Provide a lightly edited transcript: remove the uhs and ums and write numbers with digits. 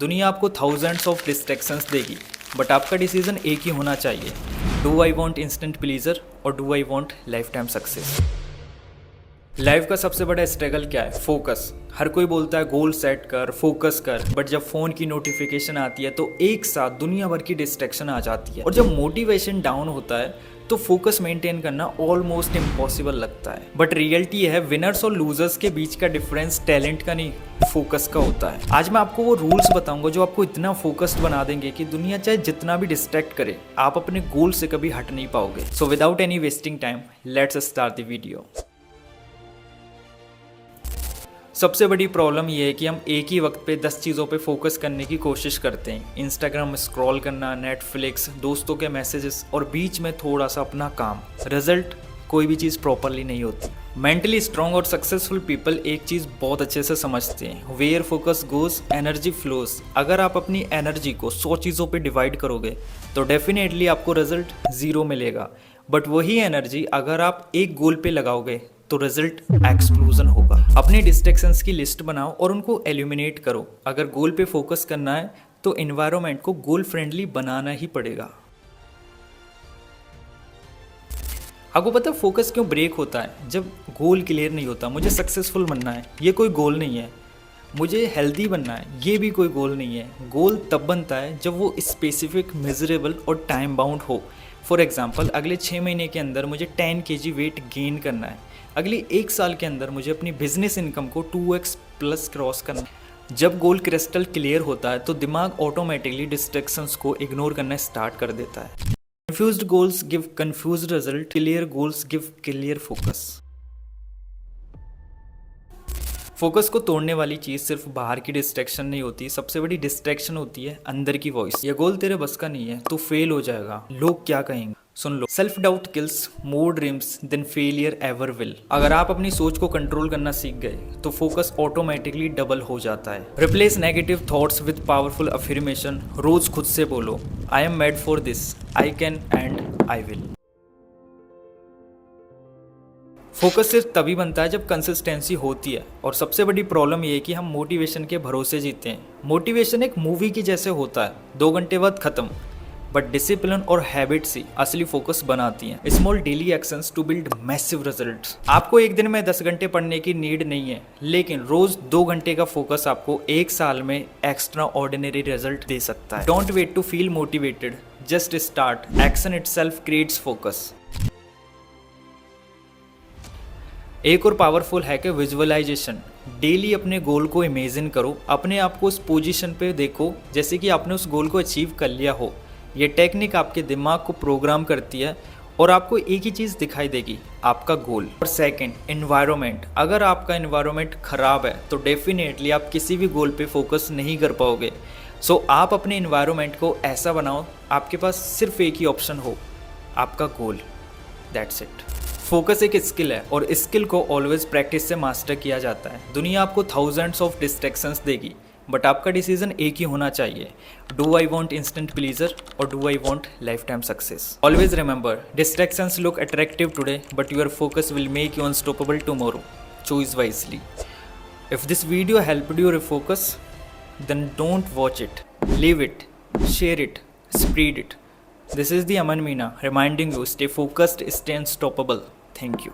दुनिया आपको thousands of distractions देगी, बट आपका डिसीजन एक ही होना चाहिए। Do I want instant pleasure और do I want life time success. Life का सबसे बड़ा स्ट्रगल क्या है? फोकस। हर कोई बोलता है गोल सेट कर, फोकस कर, बट जब फोन की नोटिफिकेशन आती है तो एक साथ दुनिया भर की डिस्ट्रैक्शन आ जाती है। और जब मोटिवेशन डाउन होता है तो फोकस मेंटेन करना ऑलमोस्ट इम्पॉसिबल लगता है। बट रियलिटी है, विनर्स और लूजर्स के बीच का डिफरेंस टैलेंट का नहीं, फोकस का होता है। आज मैं आपको वो रूल्स बताऊंगा जो आपको इतना फोकस्ड बना देंगे कि दुनिया चाहे जितना भी डिस्ट्रैक्ट करे, आप अपने गोल से कभी हट नहीं पाओगे। So without any wasting time, let's start the video. सबसे बड़ी प्रॉब्लम ये है कि हम एक ही वक्त पे 10 चीज़ों पे फोकस करने की कोशिश करते हैं। इंस्टाग्राम स्क्रॉल करना, नेटफ्लिक्स, दोस्तों के मैसेजेस और बीच में थोड़ा सा अपना काम। रिजल्ट, कोई भी चीज़ प्रॉपरली नहीं होती। मेंटली स्ट्रांग और सक्सेसफुल पीपल एक चीज़ बहुत अच्छे से समझते हैं, where focus goes energy flows. अगर आप अपनी एनर्जी को 100 चीज़ों पे डिवाइड करोगे तो डेफिनेटली आपको रिजल्ट 0 मिलेगा। बट वही एनर्जी अगर आप एक गोल पे लगाओगे तो रिजल्ट एक्सप्लोजन होगा। अपने डिस्ट्रैक्शंस की लिस्ट बनाओ और उनको एलिमिनेट करो। अगर गोल पे फोकस करना है तो एनवायरनमेंट को गोल फ्रेंडली बनाना ही पड़ेगा। आपको पता है फोकस क्यों ब्रेक होता है? जब गोल क्लियर नहीं होता। मुझे सक्सेसफुल बनना है, ये कोई गोल नहीं है। मुझे हेल्दी बनना है, ये भी कोई गोल नहीं है। गोल तब बनता है जब वो स्पेसिफिक, मेजरेबल और टाइम बाउंड हो। फॉर एग्जाम्पल, अगले 6 महीने के अंदर मुझे 10 kg वेट गेन करना है। अगले 1 साल के अंदर मुझे अपनी बिजनेस इनकम को 2x प्लस क्रॉस करना है। जब गोल क्रिस्टल क्लियर होता है तो दिमाग ऑटोमेटिकली डिस्ट्रैक्शंस को इग्नोर करना स्टार्ट कर देता है। Confused goals give confused result, clear goals give clear focus. Focus को तोड़ने वाली चीज़ सिर्फ बाहर की डिस्ट्रैक्शन नहीं होती, सबसे बड़ी डिस्ट्रैक्शन होती है अंदर की वॉइस। ये गोल तेरे बस का नहीं है, तू फेल हो जाएगा, लोग क्या कहेंगे। सुन लो, self doubt kills more dreams than failure ever will. अगर आप अपनी सोच को कंट्रोल करना सीख गए तो फोकस ऑटोमेटिकली डबल हो जाता है। Replace negative thoughts with powerful affirmation. रोज खुद से बोलो, I am made for this, I can and I will. Focus सिर्फ तभी बनता है जब कंसिस्टेंसी होती है। और सबसे बड़ी प्रॉब्लम ये है कि हम मोटिवेशन के भरोसे जीते हैं। मोटिवेशन एक मूवी की जैसे होता है, 2 घंटे बाद खत्म। बट डिसिप्लिन और हैबिट्स ही असली फोकस बनाती हैं। Small daily actions to build massive results. आपको एक दिन में 10 घंटे पढ़ने की नीड नहीं है, लेकिन रोज 2 घंटे का फोकस आपको 1 साल में एक्स्ट्रा ऑर्डिनरी रिजल्ट दे सकता है। Don't wait to feel motivated, just start. Action itself creates focus. एक और पावरफुल है कि विजुअलाइजेशन। डेली अपने गोल को इमेजिन करो, अपने आप को उस पोजीशन पे देखो जैसे कि आपने उस गोल को अचीव कर लिया हो। ये टेक्निक आपके दिमाग को प्रोग्राम करती है और आपको एक ही चीज़ दिखाई देगी, आपका गोल। और सेकंड, एनवायरनमेंट। अगर आपका एनवायरनमेंट खराब है तो डेफिनेटली आप किसी भी गोल पे फोकस नहीं कर पाओगे। सो आप अपने एनवायरनमेंट को ऐसा बनाओ, आपके पास सिर्फ एक ही ऑप्शन हो, आपका गोल। That's it. फोकस एक स्किल है और स्किल को ऑलवेज प्रैक्टिस से मास्टर किया जाता है। दुनिया आपको थाउजेंड्स ऑफ डिस्ट्रैक्शंस देगी, बट आपका डिसीजन एक ही होना चाहिए। Do I want instant pleasure और do I want life time success. Always remember, distractions look attractive today but your focus will make you unstoppable tomorrow. Choose wisely. If this video helped you refocus, then don't watch it, leave it, share it, spread it. This is the Aman Meena reminding you, stay focused, stay unstoppable. Thank you.